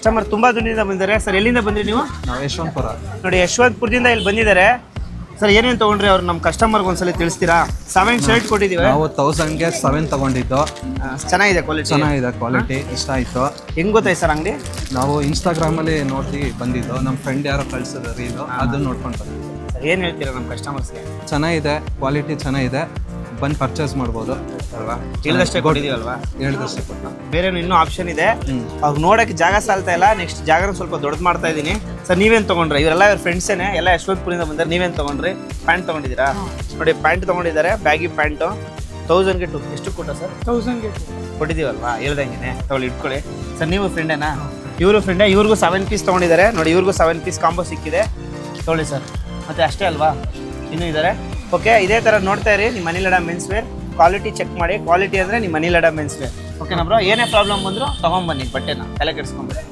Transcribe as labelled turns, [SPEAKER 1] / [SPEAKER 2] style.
[SPEAKER 1] Customer ತುಂಬಾ ದೂರದಿಂದ ಬಂದಿದ್ದಾರೆ ಸರ್. ಎಲ್ಲಿಂದ ಬಂದ್ರಿ ನೀವು?
[SPEAKER 2] ನಾವು ಯಶವಂತಪುರ.
[SPEAKER 1] ನೋಡಿ ಯಶವಂತಪುರದಿಂದ ಇಲ್ಲಿ ಬಂದಿದ್ದಾರೆ ಸರ್. ಏನೇನು ತೊಗೊಂಡ್ರಿ ಅವ್ರು ನಮ್ಮ ಕಸ್ಟಮರ್ಗೆ ಒಂದ್ಸಲ ತಿಳಿಸ್ತೀರಾ? 7 ಶರ್ಟ್ ಕೊಟ್ಟಿದ್ದೀವಿ
[SPEAKER 2] ನಾವು 1000ಗೆ 7 ತಗೊಂಡಿದ್ದು.
[SPEAKER 1] ಚೆನ್ನಾಗಿದೆ ಕ್ವಾಲಿಟಿ.
[SPEAKER 2] ಚೆನ್ನಾಗಿದೆ ಕ್ವಾಲಿಟಿ, ಇಷ್ಟ ಆಯಿತು.
[SPEAKER 1] ಹೆಂಗ್ ಗೊತ್ತಾಯ್ತು ಸರ್ ಅಂಗಡಿ?
[SPEAKER 2] ನಾವು ಇನ್ಸ್ಟಾಗ್ರಾಮಲ್ಲಿ ನೋಡಿ ಬಂದಿದ್ದು. ನಮ್ಮ ಫ್ರೆಂಡ್ ಯಾರೋ ಕಳ್ಸಿದ್ರು ರೀಲು, ಅದನ್ನ ನೋಡ್ಕೊಂಡು ಬಂದಿದ್ದು.
[SPEAKER 1] ಏನು ಹೇಳ್ತೀರಾ ನಮ್ಮ ಕಸ್ಟಮರ್ಸ್ಗೆ?
[SPEAKER 2] ಚೆನ್ನಾಗಿದೆ, ಕ್ವಾಲಿಟಿ ಚೆನ್ನಾಗಿದೆ, ಬಂದು ಪರ್ಚೇಸ್ ಮಾಡ್ಬೋದು
[SPEAKER 1] ಅಲ್ವಾ? ಹೇಳಿದಷ್ಟೇ ಕೊಟ್ಟಿದ್ದೀವಲ್ವಾ?
[SPEAKER 2] ಹೇಳಿದಷ್ಟೇ ಕೊಟ್ಟು.
[SPEAKER 1] ಬೇರೆ ಇನ್ನೂ ಆಪ್ಷನ್ ಇದೆ. ಅವ್ರು ನೋಡೋಕ್ಕೆ ಜಾಗ ಸಾಲ್ತಾ ಇಲ್ಲ. ನೆಕ್ಸ್ಟ್ ಜಾಗನ ಸ್ವಲ್ಪ ದೊಡ್ಡದು ಮಾಡ್ತಾ ಇದ್ದೀನಿ ಸರ್. ನೀವೇನು ತೊಗೊಂಡ್ರಿ? ಇವರೆಲ್ಲ ಇವ್ರ ಫ್ರೆಂಡ್ಸೇನೆ, ಎಲ್ಲ ಯಶವಂತಪುರದಿಂದ ಬಂದರೆ. ನೀವೇನು ತೊಗೊಂಡ್ರಿ? ಪ್ಯಾಂಟ್ ತೊಗೊಂಡಿದ್ದೀರಾ? ನೋಡಿ ಪ್ಯಾಂಟ್ ತೊಗೊಂಡಿದ್ದಾರೆ, ಬ್ಯಾಗಿ ಪ್ಯಾಂಟು. 1000ಗೆ ಎಷ್ಟು ಕೊಟ್ಟ ಸರ್?
[SPEAKER 3] 1000ಗೆ
[SPEAKER 1] ಕೊಟ್ಟಿದ್ದೀವಲ್ವಾ? ಹೇಳ್ದಂಗೆ ತಗೊಳ್ಳಿ, ಇಟ್ಕೊಳ್ಳಿ ಸರ್. ನೀವು ಫ್ರೆಂಡೇನಾ? ಇವರು ಫ್ರೆಂಡೇ. ಇವ್ರಿಗೂ 7 ಪೀಸ್ ತೊಗೊಂಡಿದ್ದಾರೆ ನೋಡಿ. ಇವ್ರಿಗೂ 7 ಪೀಸ್ ಕಾಂಬೋ ಸಿಕ್ಕಿದೆ, ತೊಗೊಳ್ಳಿ ಸರ್. ಮತ್ತೆ ಅಷ್ಟೇ ಅಲ್ವಾ, ಇನ್ನೂ ಇದ್ದಾರೆ. ಓಕೆ, ಇದೇ ಥರ ನೋಡ್ತಾ ಇರಿ ನಿಮ್ಮ ಮನಿ ಲಡ ಮೆನ್ಸ್ ವೇರ್. ಕ್ವಾಲಿಟಿ ಚೆಕ್ ಮಾಡಿ. ಕ್ವಾಲಿಟಿ ಅಂದರೆ ನಿಮ್ಮ ಮನಿ ಲಡ ಮೆನ್ಸ್ ವೇರ್. ಓಕೆನಾ ಬ್ರೋ? ಏನೇ ಪ್ರಾಬ್ಲಮ್ ಬಂದರೂ ತೊಗೊಂಬನ್ನಿ ಬಟ್ಟೆನ, ತಲೆ ಕೆಡಿಸ್ಕೊಂಬಿಡಿ.